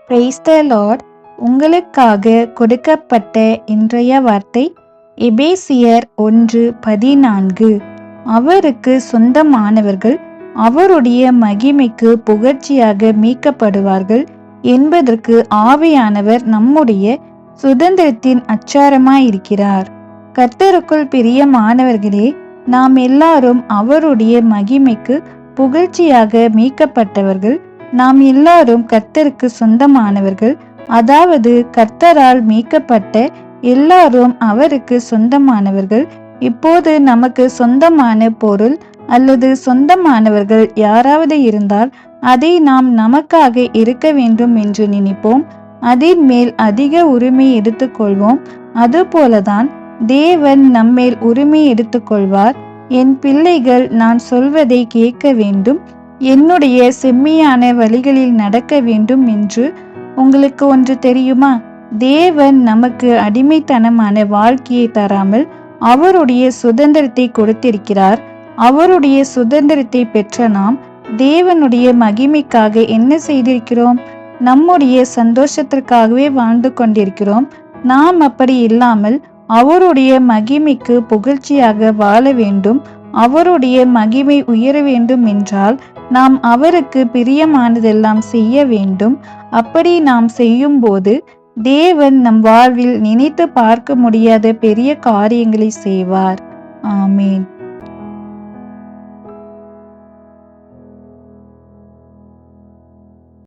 Praise the Lord. உங்களுக்காக கொடுக்கப்பட்ட இன்றைய வார்த்தை எபேசியர் 1:14. அவருக்கு சொந்தமானவர்கள் அவருடைய மகிமைக்கு புகழ்ச்சியாக மீட்கப்படுவார்கள் என்பதற்கு ஆவியானவர் நம்முடைய சுதந்திரத்தின் அச்சாரமாயிருக்கிறார். கர்த்தருக்குள் பிரியமானவர்களே, நாம் எல்லாரும் அவருடைய மகிமைக்கு புகழ்ச்சியாக மீட்கப்பட்டவர்கள். நாம் எல்லாரும் கர்த்தருக்கு சொந்தமானவர்கள். அதாவது கர்த்தரால் மீட்கப்பட்ட எல்லாரும் அவருக்கு சொந்தமானவர்கள். இப்போது நமக்கு சொந்தமான பொருள் அல்லது சொந்தமானவர்கள் யாராவது இருந்தால் அதை நாம் நமக்காக இருக்க வேண்டும் என்று நினைப்போம். அதன் மேல் அதிக உரிமை எடுத்துக்கொள்வோம். அதுபோலதான் தேவன் நம்மேல் உரிமை எடுத்துக்கொள்வார். என் பிள்ளைகள் நான் சொல்வதை கேட்க வேண்டும், என்னுடைய செம்மையான வழிகளில் நடக்க வேண்டும் என்று. உங்களுக்கு ஒன்று தெரியுமா? தேவன் நமக்கு அடிமைத்தனமான வாழ்க்கையை தராமல் அவருடைய சுதந்திரத்தை கொடுத்திருக்கிறார். அவருடைய சுதந்திரத்தை பெற்ற நாம் தேவனுடைய மகிமைக்காக என்ன செய்திருக்கிறோம்? நம்முடைய சந்தோஷத்திற்காகவே வாழ்ந்து கொண்டிருக்கிறோம். நாம் அப்படி இல்லாமல் அவருடைய மகிமைக்கு புகழ்ச்சியாக வாழ வேண்டும். அவருடைய மகிமை உயர வேண்டும் என்றால் நாம் அவருக்கு பிரியமானதெல்லாம் செய்ய வேண்டும். அப்படி நாம் செய்யும் போது தேவன் நம் வாழ்வில் நினைத்து பார்க்க முடியாத பெரிய காரியங்களை செய்வார். ஆமேன்.